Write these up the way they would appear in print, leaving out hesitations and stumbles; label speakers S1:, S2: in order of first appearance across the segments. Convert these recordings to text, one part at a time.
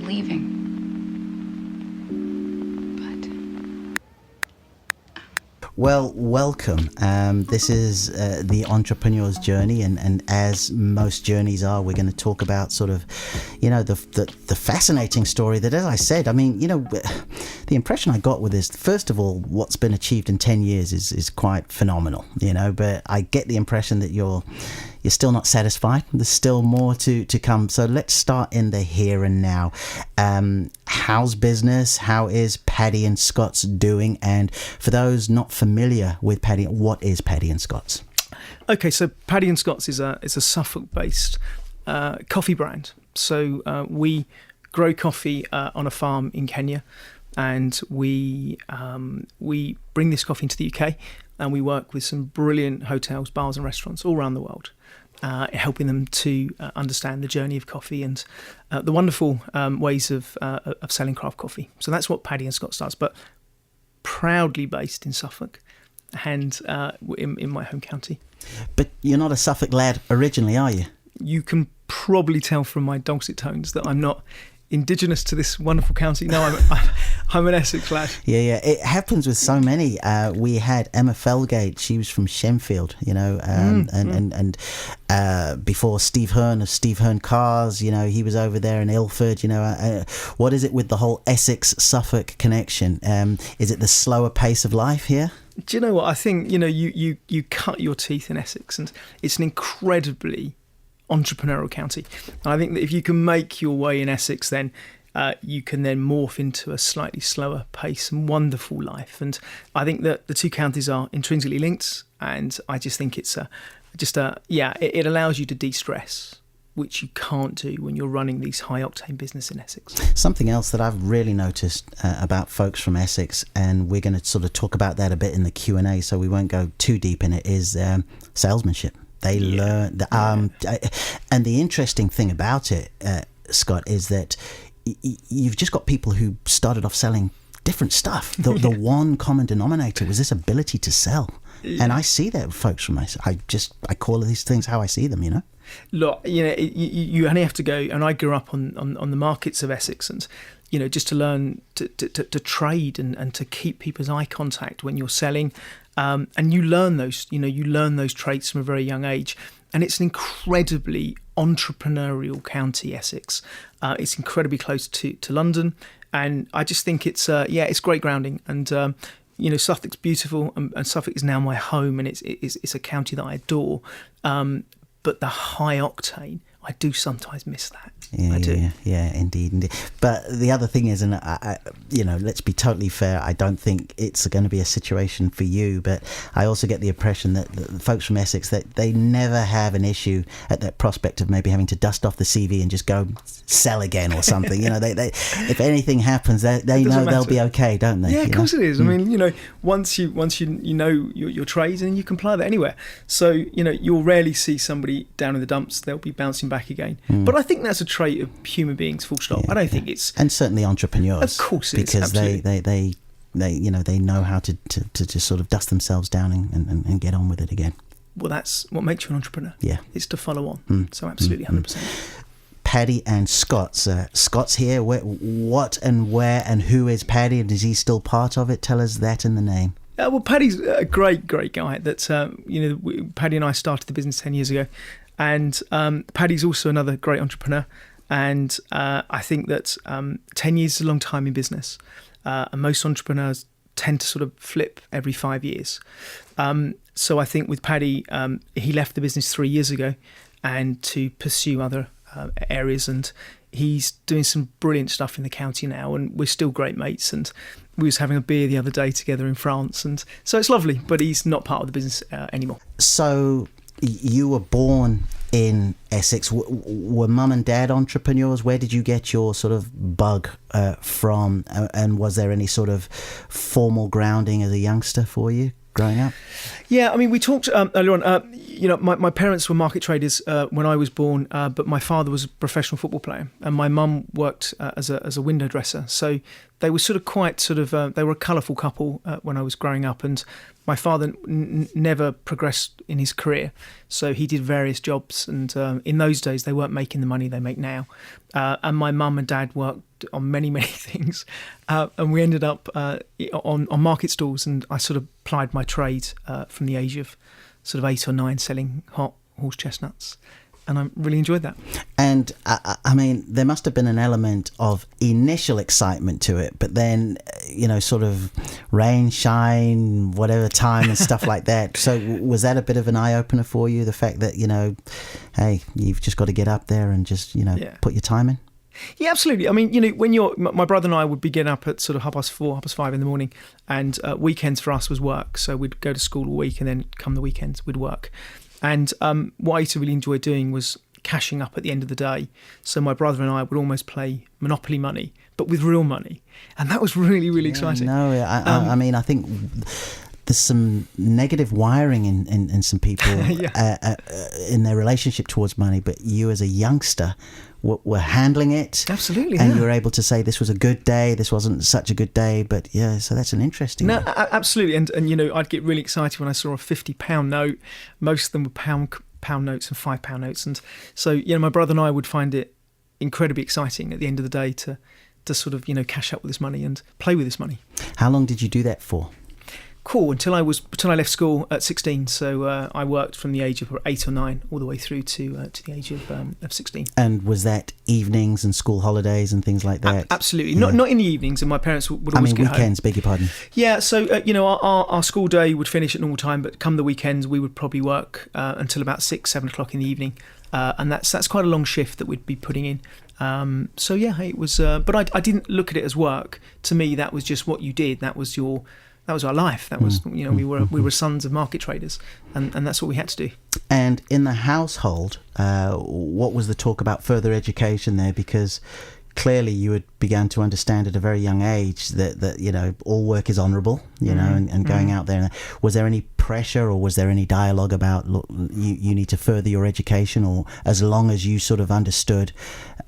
S1: leaving.
S2: Well, welcome. This is the entrepreneur's journey, and as most journeys are, we're going to talk about sort of, the fascinating story that, as I said, I mean, the impression I got with this, first of all, what's been achieved in 10 years is quite phenomenal, but I get the impression that you're still not satisfied. There's still more to come. So let's start in the here and now. How's business? How is Paddy and Scott's doing? And for those not familiar with Paddy, what is Paddy and Scott's?
S3: Okay, so Paddy and Scott's is a Suffolk-based coffee brand. So we grow coffee on a farm in Kenya, and we bring this coffee into the UK, and we work with some brilliant hotels, bars and restaurants all around the world, helping them to understand the journey of coffee and the wonderful ways of selling craft coffee. So that's what Paddy and Scott's does, but proudly based in Suffolk and in my home county. But
S2: you're not a Suffolk lad originally, are you?
S3: You can probably tell from my dulcet tones that I'm not indigenous to this wonderful county. No, I'm an Essex lad.
S2: Yeah. It happens with so many. We had Emma Felgate. She was from Shenfield, and before Steve Hearn of Steve Hearn Cars, he was over there in Ilford. What is it with the whole Essex Suffolk connection? Is it the slower pace of life here?
S3: Do you know what I think? You cut your teeth in Essex, and it's an incredibly entrepreneurial county. And I think that if you can make your way in Essex, then you can then morph into a slightly slower pace and wonderful life. And I think that the two counties are intrinsically linked, and I just think it's it allows you to de-stress, which you can't do when you're running these high-octane business in Essex.
S2: Something else that I've really noticed about folks from Essex, and we're going to sort of talk about that a bit in the Q&A, so we won't go too deep in it, is salesmanship. They learn, and the interesting thing about it, Scott, is that you've just got people who started off selling different stuff. The one common denominator was this ability to sell, and I see that with folks from Essex. I call these things how I see them.
S3: Look, you only have to go, and I grew up on the markets of Essex, and just to learn to trade and to keep people's eye contact when you're selling. And you learn those traits from a very young age. And it's an incredibly entrepreneurial county, Essex. It's incredibly close to London. And I just think it's great grounding. And, Suffolk's beautiful, and Suffolk is now my home, and it's a county that I adore. But the high octane, I do sometimes miss that. I do.
S2: Yeah, indeed. But the other thing is, and let's be totally fair, I don't think it's going to be a situation for you, but I also get the impression that the folks from Essex, that they never have an issue at that prospect of maybe having to dust off the CV and just go sell again or something. They if anything happens, they know they'll be okay, don't they?
S3: Yeah, of course it is. I mean, once you know your trades, and you can apply that anywhere. So, you'll rarely see somebody down in the dumps. They'll be bouncing back again. But I think that's a trait of human beings, full stop. I don't think it's...
S2: And certainly entrepreneurs.
S3: Of course it is,
S2: because
S3: absolutely.
S2: they know how to sort of dust themselves down and get on with it again.
S3: Well, that's what makes you an entrepreneur.
S2: Yeah.
S3: It's to follow on. So absolutely, 100%.
S2: Paddy and Scott's. Scott's here. What and where and who is Paddy, and is he still part of it? Tell us that in the name.
S3: Well, Paddy's a great guy. That Paddy and I started the business 10 years ago, and Paddy's also another great entrepreneur. And I think that 10 years is a long time in business, and most entrepreneurs tend to sort of flip every 5 years. So I think with Paddy, he left the business 3 years ago, and to pursue other areas, and he's doing some brilliant stuff in the county now, and we're still great mates, and we was having a beer the other day together in France, and so it's lovely, but he's not part of the business anymore.
S2: So you were born in Essex. Were mum and dad entrepreneurs? Where did you get your sort of bug from, and was there any sort of formal grounding as a youngster for you growing up?
S3: Yeah, I mean, we talked earlier on, my parents were market traders when I was born, but my father was a professional football player, and my mum worked as a window dresser. So they were they were a colourful couple when I was growing up, and my father never progressed in his career, so he did various jobs, and in those days they weren't making the money they make now. And my mum and dad worked on many things, and we ended up on market stalls, and I sort of plied my trade from the age of sort of 8 or 9, selling hot horse chestnuts, and I really enjoyed that.
S2: And I mean, there must have been an element of initial excitement to it, but then, sort of rain, shine, whatever time and stuff like that. So was that a bit of an eye-opener for you, the fact that, hey, you've just got to get up there and just, put your time in?
S3: Yeah, absolutely. I mean, my brother and I would be getting up at sort of 4:30, 5:30 in the morning, and weekends for us was work. So we'd go to school all week, and then come the weekends we'd work. And what I used to really enjoy doing was cashing up at the end of the day. So my brother and I would almost play Monopoly money, but with real money, and that was really exciting.
S2: No, I mean, I think there's some negative wiring in some people in their relationship towards money, but you as a youngster were handling it.
S3: Absolutely.
S2: And you were able to say this was a good day, this wasn't such a good day, but so that's an interesting one.
S3: Absolutely. And I'd get really excited when I saw a £50 note. Most of them were pound notes and £5 notes, and so my brother and I would find it incredibly exciting at the end of the day to sort of cash up with this money and play with this money.
S2: How long did you do that for?
S3: Cool, until I left school at 16. So I worked from the age of 8 or 9 all the way through to the age of 16.
S2: And was that evenings and school holidays and things like that?
S3: Absolutely, not in the evenings. And my parents would always get
S2: weekends.
S3: home.
S2: Beg your pardon.
S3: Yeah, so our school day would finish at normal time, but come the weekends we would probably work until about 6, 7 o'clock in the evening, and that's quite a long shift that we'd be putting in. So yeah, it was. But I didn't look at it as work. To me, that was just what you did. That was our life. That was, we were sons of market traders, and that's what we had to do.
S2: And in the household, what was the talk about further education there? Because clearly you had begun to understand at a very young age that all work is honourable, and going out there. Was there any pressure, or was there any dialogue about, look, you need to further your education, or as long as you sort of understood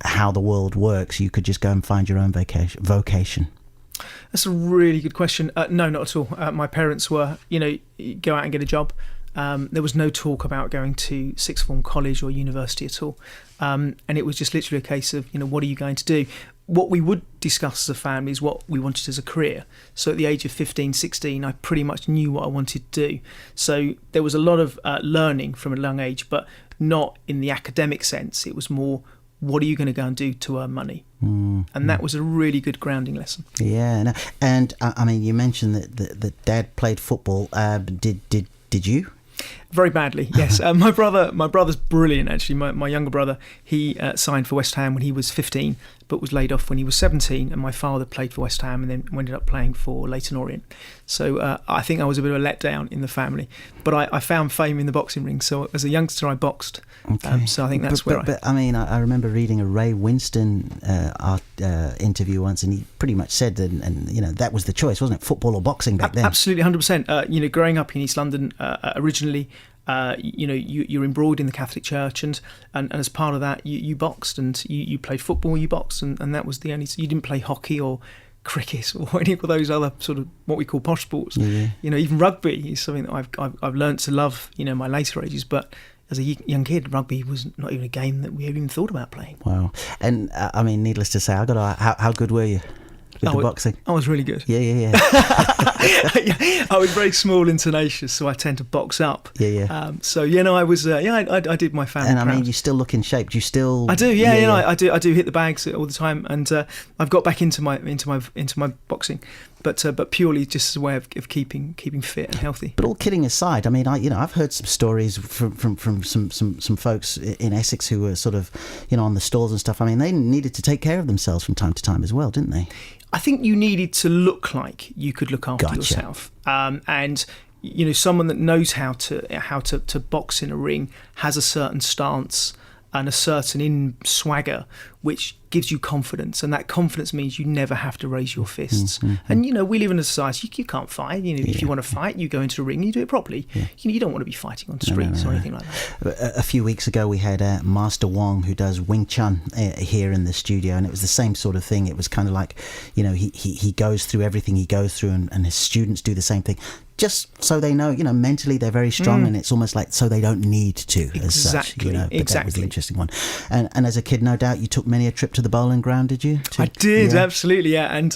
S2: how the world works, you could just go and find your own vocation?
S3: That's a really good question. No, not at all. My parents were, go out and get a job. There was no talk about going to sixth form college or university at all. And it was just literally a case of, what are you going to do? What we would discuss as a family is what we wanted as a career. So at the age of 15, 16, I pretty much knew what I wanted to do. So there was a lot of learning from a young age, but not in the academic sense. It was more, what are you going to go and do to earn money? And that was a really good grounding lesson. Yeah.
S2: No. And I mean, you mentioned that Dad played football. Did you?
S3: Very badly, yes. My brother's brilliant, actually. My younger brother, he signed for West Ham when he was 15, but was laid off when he was 17. And my father played for West Ham and then ended up playing for Leyton Orient. So I think I was a bit of a letdown in the family. But I found fame in the boxing ring. So as a youngster, I boxed. Okay. So I think that's
S2: But I mean, I remember reading a Ray Winston interview once, and he pretty much said that, that was the choice, wasn't it? Football or boxing back then?
S3: Absolutely, 100%. Growing up in East London, originally, you're embroiled in the Catholic Church, and as part of that, you boxed, and you played football, you boxed, and that was the only. You didn't play hockey or cricket or any of those other sort of what we call posh sports. Yeah. Even rugby is something that I've learned to love. In my later ages, but as a young kid, rugby was not even a game that we even thought about playing.
S2: Wow. And I mean, needless to say, how good were you with the boxing?
S3: I was really good.
S2: Yeah.
S3: I was very small and tenacious, so I tend to box up.
S2: Yeah.
S3: I was. I did my family.
S2: And I
S3: proud.
S2: mean, you still look in shape. Do you still?
S3: I do. Yeah. I do hit the bags all the time, and I've got back into my boxing, but purely just as a way of keeping fit and healthy.
S2: But all kidding aside, I mean, I've heard some stories from some folks in Essex who were sort of, on the stalls and stuff. I mean, they needed to take care of themselves from time to time as well, didn't they?
S3: I think you needed to look like you could look after yourself, and someone that knows how to box in a ring, has a certain stance, and a certain swagger which gives you confidence, and that confidence means you never have to raise your fists. And we live in a society you can't fight. If you want to fight, you go into a ring and you do it properly. You don't want to be fighting on streets or anything like that.
S2: A few weeks ago we had Master Wong, who does Wing Chun, here in the studio, and it was the same sort of thing. It was kind of like, he goes through everything he goes through, and his students do the same thing, just so they know, mentally they're very strong, and it's almost like so they don't need to as such. But that was the interesting one. And as a kid, no doubt, you took many a trip to the bowling ground, did you?
S3: I did, absolutely, yeah. And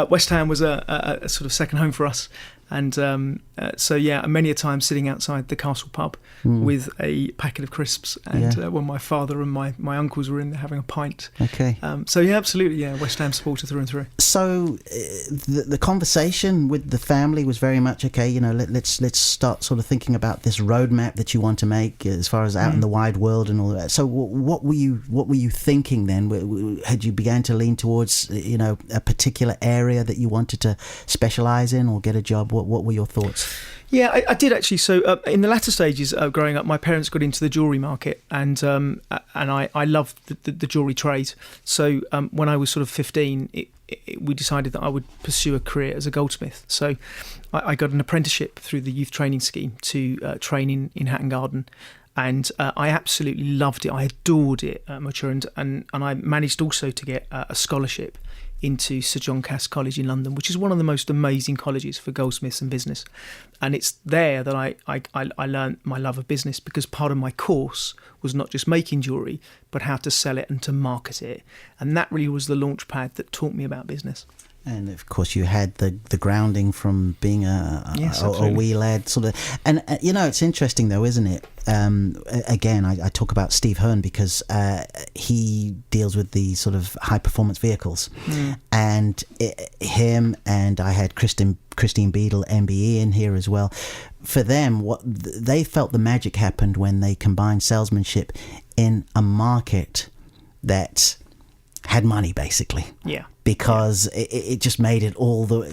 S3: West Ham was a sort of second home for us. And many a time sitting outside the Castle pub with a packet of crisps, and when my father and my uncles were in there having a pint.
S2: Okay.
S3: Absolutely, West Ham supporter through and through.
S2: So the conversation with the family was very much, okay, let's start sort of thinking about this roadmap that you want to make as far as out in the wide world and all that. So what were you thinking then? Had you began to lean towards a particular area that you wanted to specialise in or get a job? What were your thoughts?
S3: Yeah, I did actually. So in the latter stages of growing up, my parents got into the jewellery market, and I loved the jewellery trade. So when I was sort of 15, we decided that I would pursue a career as a goldsmith. So I got an apprenticeship through the youth training scheme to train in Hatton Garden. And I absolutely loved it. I adored it at Mucha, and I managed also to get a scholarship into Sir John Cass College in London, which is one of the most amazing colleges for goldsmiths and business. And it's there that I learned my love of business, because part of my course was not just making jewellery, but how to sell it and to market it. And that really was the launch pad that taught me about business.
S2: And of course, you had the grounding from being a wee lad, sort of. And it's interesting though, isn't it? Again, I talk about Steve Hearn because he deals with the sort of high performance vehicles, and him and I had Christine Beadle, MBE, in here as well. For them, what they felt the magic happened when they combined salesmanship in a market that had money, basically. Yeah. Because it just made it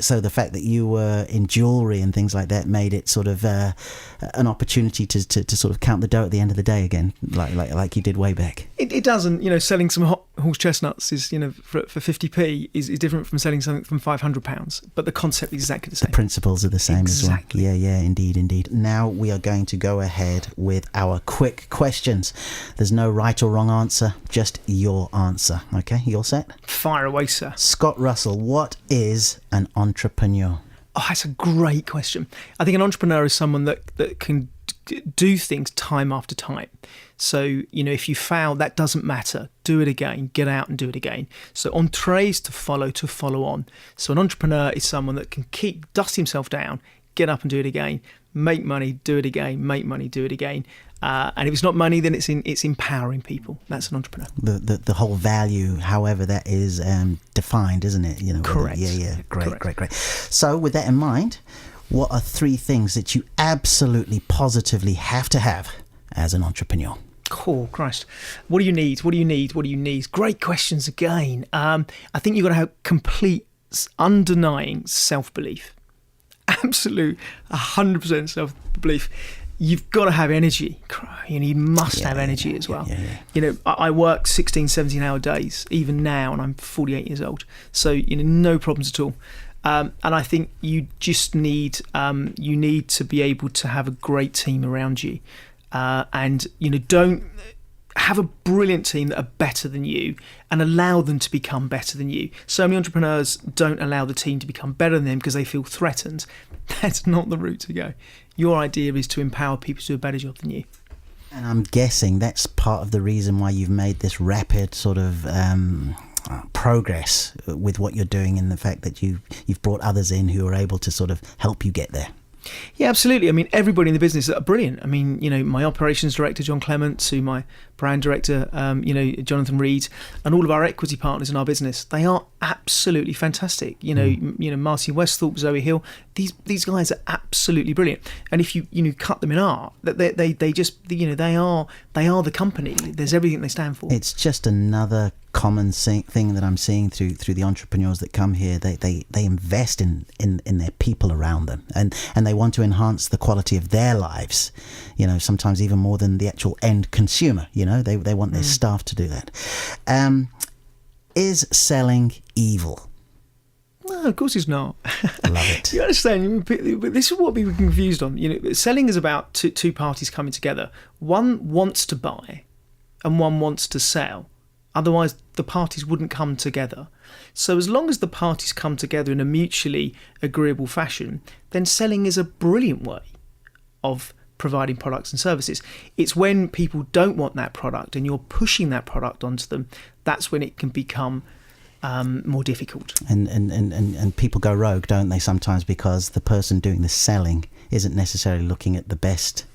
S2: so the fact that you were in jewellery and things like that made it sort of an opportunity to sort of count the dough at the end of the day again, like you did way back. It
S3: doesn't, selling some hot horse chestnuts is, for 50p is different from selling something from £500, but the concept is exactly the same.
S2: The principles are the same
S3: exactly.
S2: as well. Yeah, indeed. Now we are going to go ahead with our quick questions. There's no right or wrong answer, just your answer. Okay, you all set?
S3: Fire away, sir.
S2: Scott Russell, what is an entrepreneur?
S3: Oh, that's a great question. I think an entrepreneur is someone that can do things time after time. So, if you fail, that doesn't matter. Do it again. Get out and do it again. So entrees to follow on. So an entrepreneur is someone that can dust himself down, get up and do it again, make money, do it again, make money, do it again. And if it's not money, then it's empowering people. That's an entrepreneur.
S2: The whole value, however that is defined, isn't it?
S3: Correct.
S2: Great. So with that in mind, what are 3 things that you absolutely positively have to have as an entrepreneur?
S3: Oh, Christ. What do you need? Great questions again. I think you've got to have complete, undenying self-belief. Absolute 100% self-belief. You've got to have energy. You must have energy as well. Yeah. I work 16, 17-hour days, even now, and I'm 48 years old. So, no problems at all. And I think you just need to be able to have a great team around you. And don't have a brilliant team that are better than you and allow them to become better than you. So many entrepreneurs don't allow the team to become better than them because they feel threatened. That's not the route to go. Your idea is to empower people to do a better job than you.
S2: And I'm guessing that's part of the reason why you've made this rapid sort of progress with what you're doing, and the fact that you've brought others in who are able to sort of help you get there.
S3: Yeah, absolutely. I mean, everybody in the business are brilliant. I mean, my operations director, John Clement, to my brand director, Jonathan Reed, and all of our equity partners in our business, they are absolutely fantastic. Martin Westhorpe, Zoe Hill, these guys are absolutely brilliant. And if you cut them in art, they just, they are the company. There's everything they stand for.
S2: It's just another common thing that I'm seeing through the entrepreneurs that come here. They invest in their people around them, and they want to enhance the quality of their lives, sometimes even more than the actual end consumer. They want their staff to do that. Is selling evil?
S3: No, of course it's not.
S2: Love it.
S3: You understand? This is what people are confused on. Selling is about two parties coming together. One wants to buy and one wants to sell. Otherwise, the parties wouldn't come together. So as long as the parties come together in a mutually agreeable fashion, then selling is a brilliant way of providing products and services. It's when people don't want that product and you're pushing that product onto them, that's when it can become more difficult.
S2: And people go rogue, don't they, sometimes, because the person doing the selling isn't necessarily looking at the best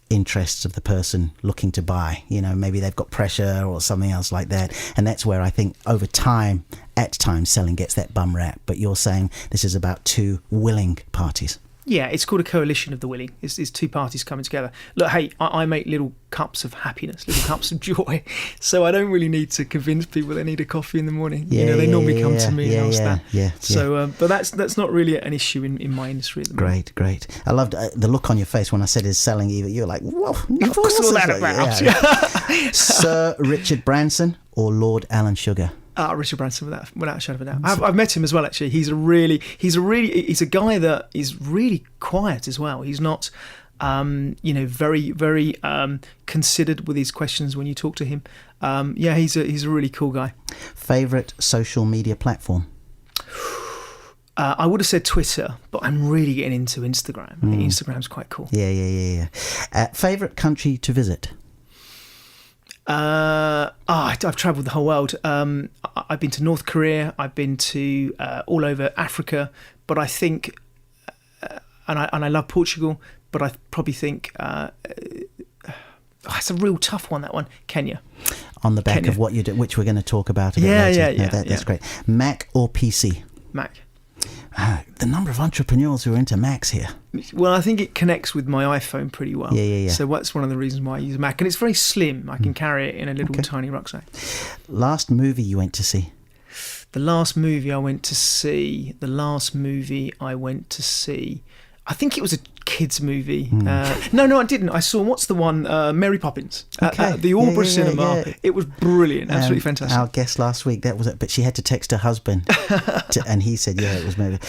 S2: interests of the person looking to buy. Maybe they've got pressure or something else like that, and that's where I think over time, at times, selling gets that bum rap. But you're saying this is about two willing parties.
S3: Yeah, it's called a coalition of the willing. It's two parties coming together. Look, hey, I make little cups of happiness, little cups of joy. So I don't really need to convince people they need a coffee in the morning. They normally come to me and ask that. So, but that's not really an issue in my industry at the moment.
S2: Great. I loved the look on your face when I said is selling evil. You're like, whoa,
S3: what's all that about?
S2: Yeah. Sir Richard Branson or Lord Alan Sugar?
S3: Richard Branson, without a shadow of a doubt. I've met him as well. Actually, he's a guy that is really quiet as well. He's not, very, very considered with his questions when you talk to him. He's a really cool guy.
S2: Favorite social media platform?
S3: I would have said Twitter, but I'm really getting into Instagram. I think Instagram's quite cool.
S2: Yeah. Favorite country to visit?
S3: I've travelled the whole world. I've been to North Korea. I've been to all over Africa. But I think, and I love Portugal. But I probably think it's a real tough one. That one, Kenya.
S2: On the back
S3: Kenya.
S2: Of what you do, which we're going to talk about a bit later.
S3: Yeah.
S2: That's great. Mac or PC?
S3: Mac.
S2: The number of entrepreneurs who are into Macs here.
S3: Well, I think it connects with my iPhone pretty well.
S2: Yeah.
S3: So that's one of the reasons why I use a Mac. And it's very slim. I can carry it in a little tiny rucksack.
S2: Last movie you went to see?
S3: The last movie I went to see, I think it was a kids movie. No, I didn't. I saw, what's the one, Mary Poppins, at the Albury Cinema. Yeah. It was brilliant, absolutely fantastic.
S2: Our guest last week, that was it, but she had to text her husband, and he said, it was Mary.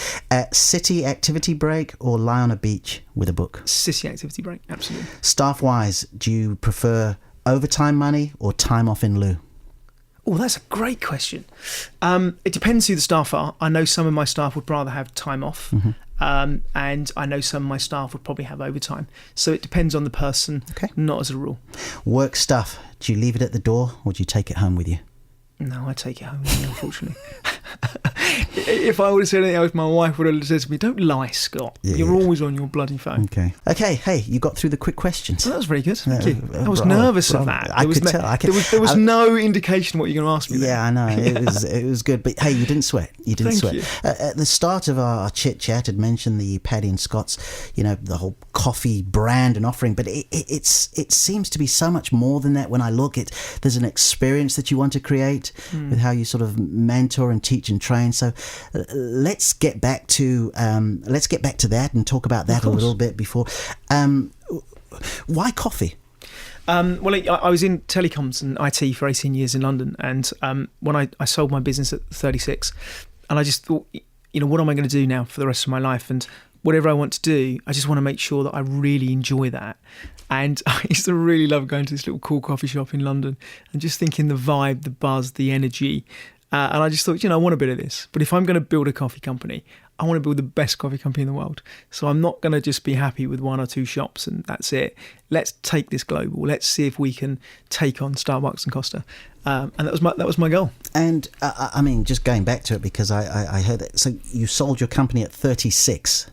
S2: City activity break or lie on a beach with a book?
S3: City activity break, absolutely.
S2: Staff-wise, do you prefer overtime money or time off in lieu?
S3: Oh, that's a great question. It depends who the staff are. I know some of my staff would rather have time off. And I know some of my staff would probably have overtime. So it depends on the person, not as a rule. Work
S2: stuff, do you leave it at the door or do you take it home with you?
S3: No, I take it home with me, unfortunately. If I would have said anything else, my wife would have said to me, "Don't lie, Scott. You're always on your bloody phone."
S2: Okay. Hey, you got through the quick questions.
S3: Well, that was very good. Thank you. I was nervous of that.
S2: I could tell.
S3: There was no indication what you're going to ask me.
S2: Yeah, I know. It was good. But hey, you didn't sweat.
S3: Thank you.
S2: At the start of our chit chat, had mentioned the Paddy and Scott's, the whole coffee brand and offering. But it seems to be so much more than that. When I look at, there's an experience that you want to create with how you sort of mentor and teach and train. So let's get back to that and talk about that a little bit before. Why coffee?
S3: Well, I was in telecoms and IT for 18 years in London, and when I sold my business at 36, and I just thought, what am I going to do now for the rest of my life? And whatever I want to do, I just want to make sure that I really enjoy that. And I used to really love going to this little cool coffee shop in London and just thinking the vibe, the buzz, the energy. And I just thought, I want a bit of this. But if I'm going to build a coffee company, I want to build the best coffee company in the world. So I'm not going to just be happy with one or two shops and that's it. Let's take this global. Let's see if we can take on Starbucks and Costa. And that was my goal.
S2: And I mean, just going back to it, because I heard that. So you sold your company at 36.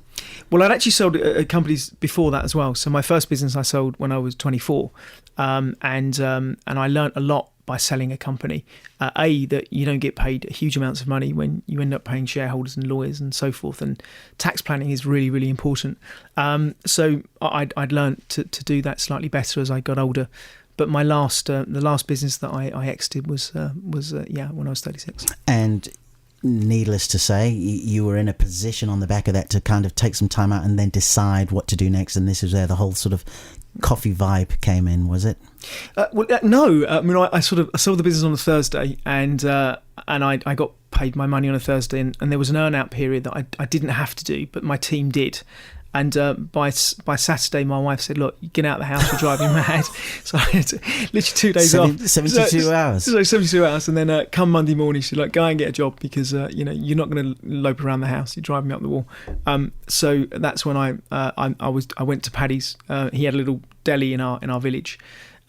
S3: Well, I'd actually sold companies before that as well. So my first business I sold when I was 24, and I learnt a lot by selling a company. That you don't get paid huge amounts of money when you end up paying shareholders and lawyers and so forth, and tax planning is really, really important. So I'd learnt to do that slightly better as I got older. But my the last business that I exited was when I was 36.
S2: And needless to say, you were in a position on the back of that to kind of take some time out and then decide what to do next. And this is where the whole sort of coffee vibe came in, was it?
S3: No. I mean, I sold the business on a Thursday, and I got paid my money on a Thursday, and there was an earn-out period that I didn't have to do, but my team did. And by Saturday, my wife said, "Look, you get out of the house, you're driving mad." So I had literally 2 days off.
S2: 72 hours.
S3: So 72 hours. And then come Monday morning, she's like, "Go and get a job because, you're not going to lope around the house. You're driving me up the wall." So that's when I went to Paddy's. He had a little deli in our village.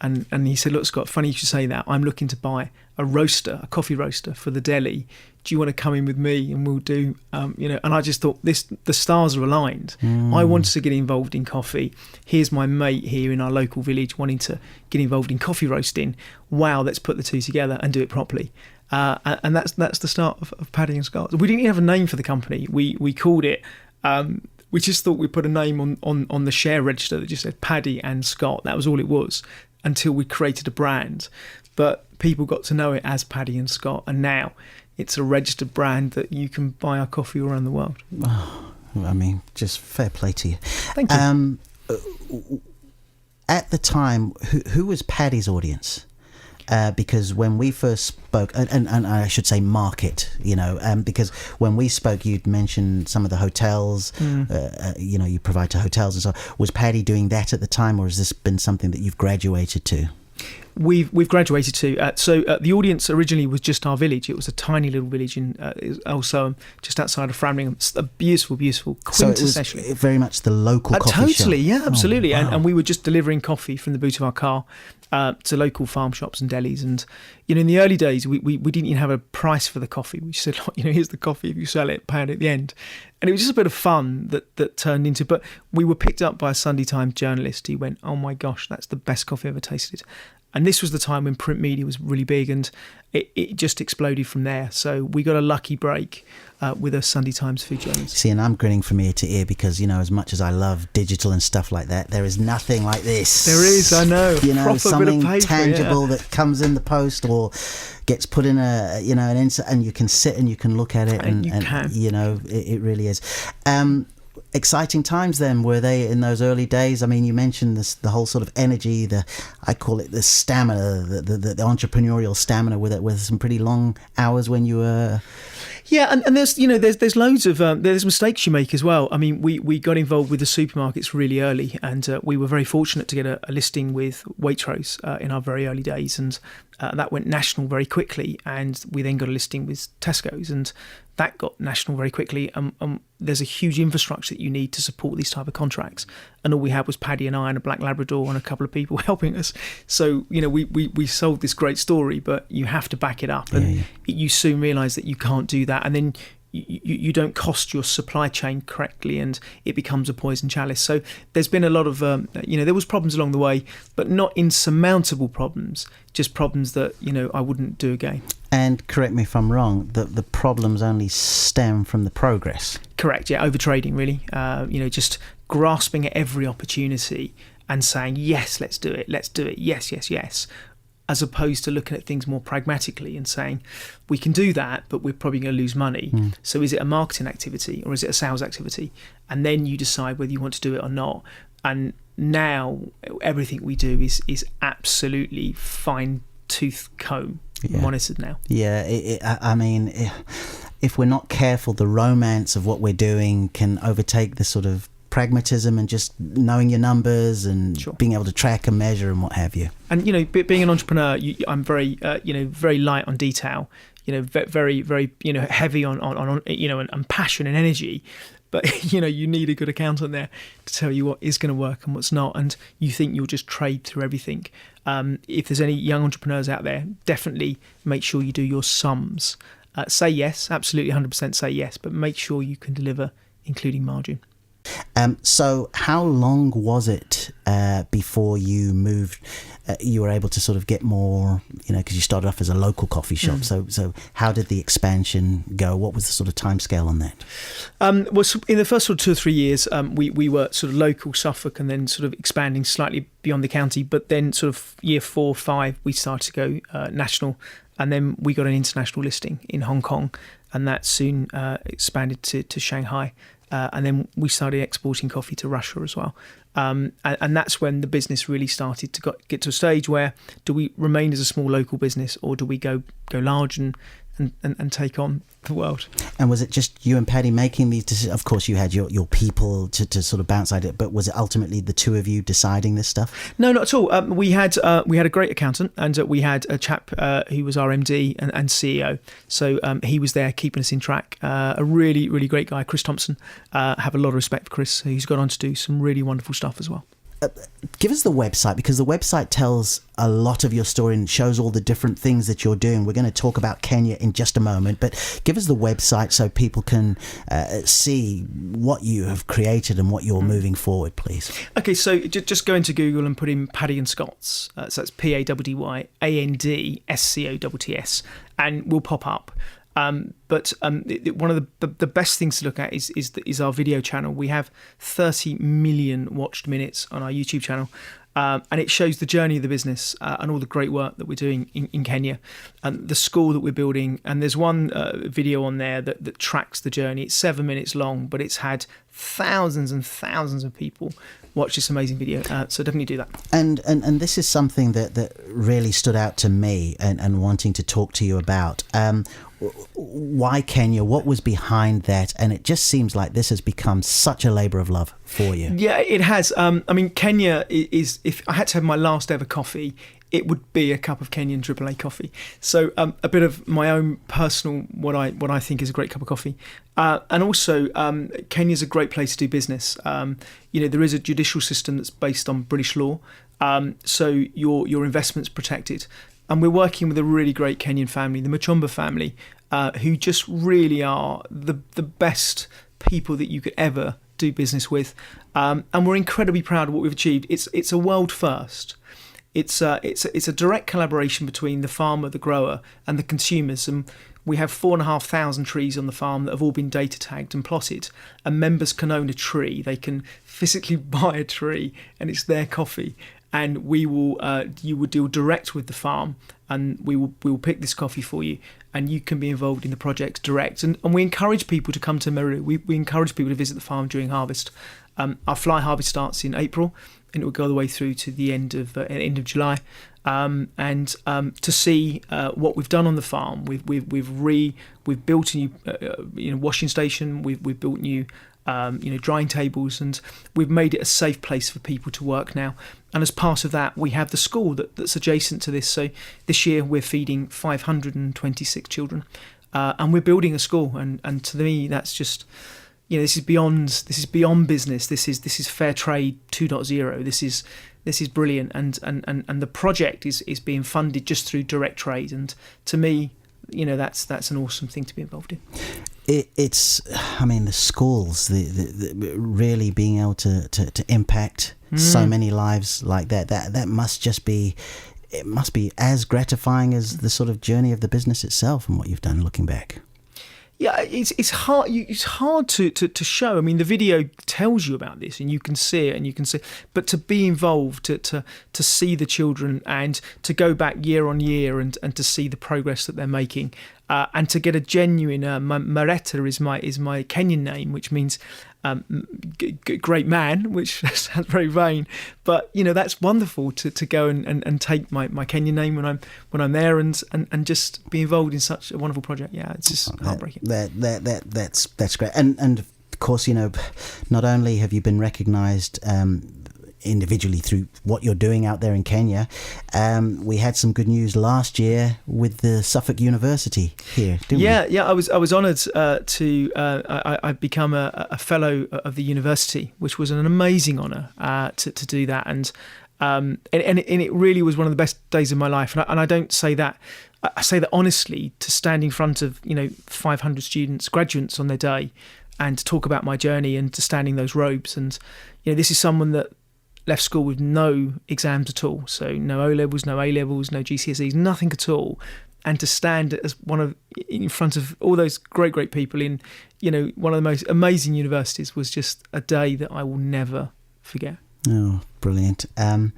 S3: And he said, "Look, Scott, funny you should say that. I'm looking to buy a coffee roaster for the deli. Do you want to come in with me and we'll do, And I just thought the stars are aligned. I wanted to get involved in coffee. Here's my mate here in our local village wanting to get involved in coffee roasting. Wow, let's put the two together and do it properly." And that's the start of Paddy and Scott. We didn't even have a name for the company. We called it. We just thought we'd put a name on the share register that just said Paddy and Scott. That was all it was, until we created a brand. But people got to know it as Paddy and Scott, and now it's a registered brand that you can buy our coffee all around the world.
S2: Oh, I mean, just fair play to you.
S3: Thank you.
S2: At the time, who was Paddy's audience? Because when we first spoke, and I should say market, because when we spoke, you'd mentioned some of the hotels, you provide to hotels and so on. Was Paddy doing that at the time, or has this been something that you've graduated to?
S3: We've graduated to. So the audience originally was just our village. It was a tiny little village in also just outside of Framlingham. It's a beautiful, beautiful, quintessentially.
S2: So it was very much the local coffee shop.
S3: Totally, yeah, absolutely.
S2: Oh, wow.
S3: And we were just delivering coffee from the boot of our car to local farm shops and delis. And in the early days, we didn't even have a price for the coffee. We said, here's the coffee. If you sell it, pay it at the end. And it was just a bit of fun that turned into. But we were picked up by a Sunday Times journalist. He went, "Oh my gosh, that's the best coffee I've ever tasted." And this was the time when print media was really big, and it just exploded from there. So we got a lucky break with a Sunday Times food journalist.
S2: See, and I'm grinning from ear to ear because, as much as I love digital and stuff like that, there is nothing like this.
S3: There is, I know.
S2: Something bit of paper, tangible that comes in the post or gets put in an insert, and you can sit and you can look at it, and it really is. Exciting times then, were they, in those early days? I mean, you mentioned the whole sort of energy, I call it the stamina, the entrepreneurial stamina with some pretty long hours when you were...
S3: Yeah, and there's loads of there's mistakes you make as well. I mean, we got involved with the supermarkets really early, and we were very fortunate to get a listing with Waitrose in our very early days, and that went national very quickly. And we then got a listing with Tesco's, and that got national very quickly. There's a huge infrastructure that you need to support these type of contracts, and all we had was Paddy and I and a black Labrador and a couple of people helping us. So we sold this great story, but you have to back it up, and you soon realise that you can't do that, and then you don't cost your supply chain correctly, and it becomes a poison chalice. So there's been a lot of there was problems along the way, but not insurmountable problems, just problems that I wouldn't do again.
S2: And correct me if I'm wrong, the problems only stem from the progress.
S3: Correct, yeah, overtrading really. Just grasping at every opportunity and saying, yes, let's do it, yes, as opposed to looking at things more pragmatically and saying, we can do that, but we're probably going to lose money. So is it a marketing activity or is it a sales activity? And then you decide whether you want to do it or not. And now everything we do is absolutely fine-tooth comb monitored now. Yeah,
S2: if we're not careful, the romance of what we're doing can overtake the sort of pragmatism and just knowing your numbers and being able to track and measure and what have you.
S3: And being an entrepreneur, I'm very very light on detail. Very very heavy on and passion and energy. But you need a good accountant there to tell you what is going to work and what's not, and you think you'll just trade through everything. If there's any young entrepreneurs out there, definitely make sure you do your sums. Say yes, absolutely 100% say yes, but make sure you can deliver, including margin.
S2: So how long was it before you moved? You were able to sort of get more, because you started off as a local coffee shop. So how did the expansion go? What was the sort of timescale on that?
S3: Well, so in the first sort of 2 or 3 years, we were sort of local Suffolk and then sort of expanding slightly beyond the county. But then sort of year 4 or 5, we started to go national. And then we got an international listing in Hong Kong. And that soon expanded to Shanghai. And then we started exporting coffee to Russia as well. And that's when the business really started to get to a stage where do we remain as a small local business, or do we go large and take on the world? And
S2: was it just you and Paddy making these decisions? Of course, you had your people to sort of bounce it, but was it ultimately the two of you deciding this stuff?
S3: No, not at all. We had a great accountant, and we had a chap who was our MD and CEO. So he was there keeping us in track. A really, really great guy, Chris Thompson. Have a lot of respect for Chris. He's gone on to do some really wonderful stuff as well.
S2: Give us the website, because the website tells a lot of your story and shows all the different things that you're doing. We're going to talk about Kenya in just a moment, but give us the website so people can see what you have created and what you're moving forward, please.
S3: Okay, so just go into Google and put in Paddy and Scott's. So that's PADDYANDSCOTTS, and we'll pop up. But one of the best things to look at is our video channel. We have 30 million watched minutes on our YouTube channel, and it shows the journey of the business and all the great work that we're doing in Kenya, and the school that we're building. And there's one video on there that tracks the journey. It's 7 minutes long, but it's had thousands and thousands of people watch this amazing video. So definitely do that.
S2: And this is something that really stood out to me and wanting to talk to you about. Why Kenya? What was behind that? And it just seems like this has become such a labour of love for you.
S3: Yeah, it has. Kenya is, if I had to have my last ever coffee, it would be a cup of Kenyan AAA coffee. So a bit of my own personal, what I think is a great cup of coffee. And also, Kenya's a great place to do business. There is a judicial system that's based on British law. So your investment's protected. And we're working with a really great Kenyan family, the Mucha family, who just really are the best people that you could ever do business with. And we're incredibly proud of what we've achieved. It's a world first. It's a direct collaboration between the farmer, the grower, and the consumers. And we have 4,500 trees on the farm that have all been data tagged and plotted. And members can own a tree. They can physically buy a tree, and it's their coffee. And you will deal direct with the farm, and we will pick this coffee for you, and you can be involved in the project direct. And we encourage people to come to Murapa. We encourage people to visit the farm during harvest. Our fly harvest starts in April, and it will go all the way through to the end of July. And to see what we've done on the farm, we've built a new washing station. We've built new drying tables, and we've made it a safe place for people to work now. And as part of that, we have the school that's adjacent to this. So this year we're feeding 526 children, and we're building a school. And to me, that's just, this is beyond business. This is fair trade 2.0. This is brilliant. And the project is being funded just through direct trade. And to me, that's an awesome thing to be involved in.
S2: It's the schools, the really being able to impact so many lives like that must just be, it must be as gratifying as the sort of journey of the business itself and what you've done looking back.
S3: Yeah, it's hard. It's hard to show. The video tells you about this, and you can see it, but to be involved, to see the children, and to go back year on year, and to see the progress that they're making, and to get a genuine Murapa is my Kenyan name, which means great man, which sounds very vain, but that's wonderful to go and take my Kenyan name when I'm there and just be involved in such a wonderful project. Yeah, it's just heartbreaking.
S2: That's great, and of course, not only have you been recognised individually through what you're doing out there in Kenya, we had some good news last year with the Suffolk University here, didn't we?
S3: Yeah, I was honoured to I've become a fellow of the university, which was an amazing honour to do that, and it really was one of the best days of my life, and I don't say that. I say that honestly, to stand in front of 500 students, graduates on their day, and to talk about my journey and to stand in those robes. And this is someone that left school with no exams at all, so no O-levels, no A-levels, no GCSEs, nothing at all, and to stand as in front of all those great people in one of the most amazing universities was just a day that I will never forget.
S2: Oh, brilliant. And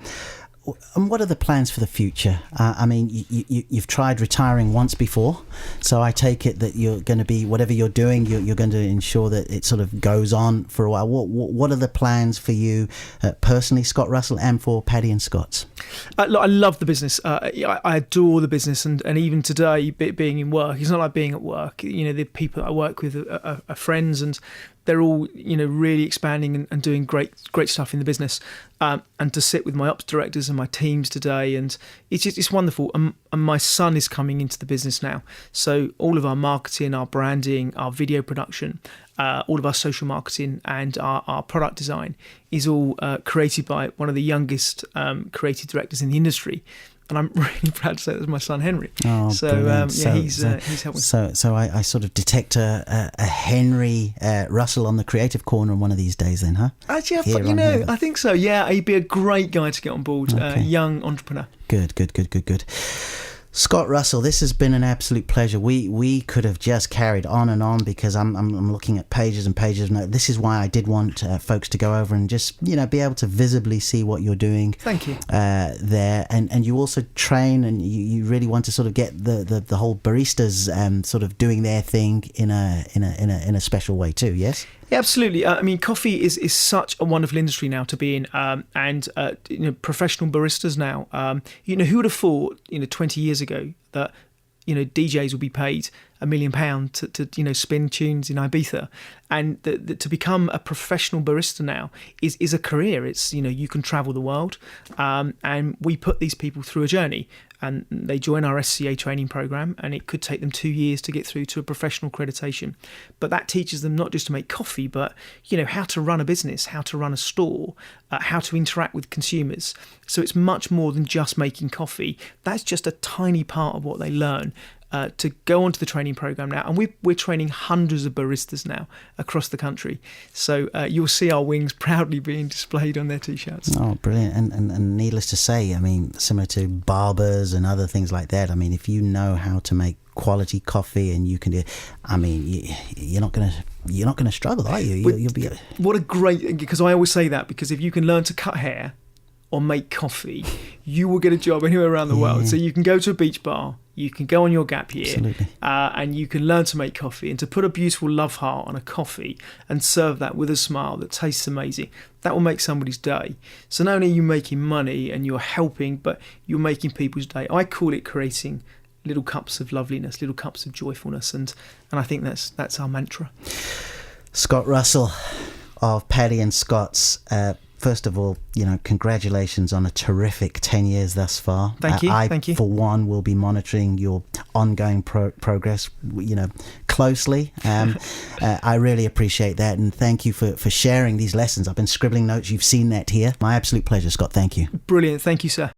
S2: what are the plans for the future? I mean, you've tried retiring once before, so I take it that you're going to be, whatever you're doing, you're going to ensure that it sort of goes on for a while. What are the plans for you personally, Scott Russell, and for Paddy and Scott's?
S3: Look, I love the business. I adore the business, and even today, being in work, it's not like being at work. The people that I work with are friends, and they're all really expanding and doing great stuff in the business. And to sit with my ops directors and my teams today, and it's wonderful. And my son is coming into the business now, so all of our marketing, our branding, our video production, all of our social marketing, and our product design is all created by one of the youngest creative directors in the industry. And I'm really proud to say that was my son Henry.
S2: Oh,
S3: so he's helping.
S2: So I sort of detect a Henry Russell on the creative corner on one of these days, then, huh?
S3: Actually, I think so. Yeah, he'd be a great guy to get on board.
S2: Okay.
S3: Young entrepreneur.
S2: Good. Scott Russell, this has been an absolute pleasure. We could have just carried on and on, because I'm looking at pages and pages. This is why I did want folks to go over and just be able to visibly see what you're doing.
S3: Thank you.
S2: There, and you also train, and you really want to sort of get the whole baristas sort of doing their thing in a special way too. Yes.
S3: Yeah, absolutely. I mean, coffee is such a wonderful industry now to be in, and professional baristas now. Who would have thought 20 years ago that DJs would be paid £1 million to spin tunes in Ibiza, and to become a professional barista now is a career. It's you can travel the world, and we put these people through a journey. And they join our SCA training program, and it could take them 2 years to get through to a professional accreditation. But that teaches them not just to make coffee, but how to run a business, how to run a store, how to interact with consumers. So it's much more than just making coffee. That's just a tiny part of what they learn. To go onto the training program now, and we're training hundreds of baristas now across the country. So you'll see our wings proudly being displayed on their t-shirts.
S2: Oh, brilliant! And needless to say, I mean, similar to barbers and other things like that. I mean, if you know how to make quality coffee, and you can do, I mean, you're not gonna struggle, are you? You'll be.
S3: What a great! Because I always say that, because if you can learn to cut hair or make coffee, you will get a job anywhere around the world. So you can go to a beach bar, you can go on your gap year, and you can learn to make coffee, and to put a beautiful love heart on a coffee and serve that with a smile that tastes amazing. That will make somebody's day. So not only are you making money and you're helping, but you're making people's day. I call it creating little cups of loveliness, little cups of joyfulness, and I think that's our mantra.
S2: Scott Russell of Paddy and Scott's. First of all, congratulations on a terrific 10 years thus far.
S3: Thank you.
S2: I, for one, will be monitoring your ongoing progress, closely. I really appreciate that, and thank you for sharing these lessons. I've been scribbling notes. You've seen that here. My absolute pleasure, Scott. Thank you.
S3: Brilliant. Thank you, sir.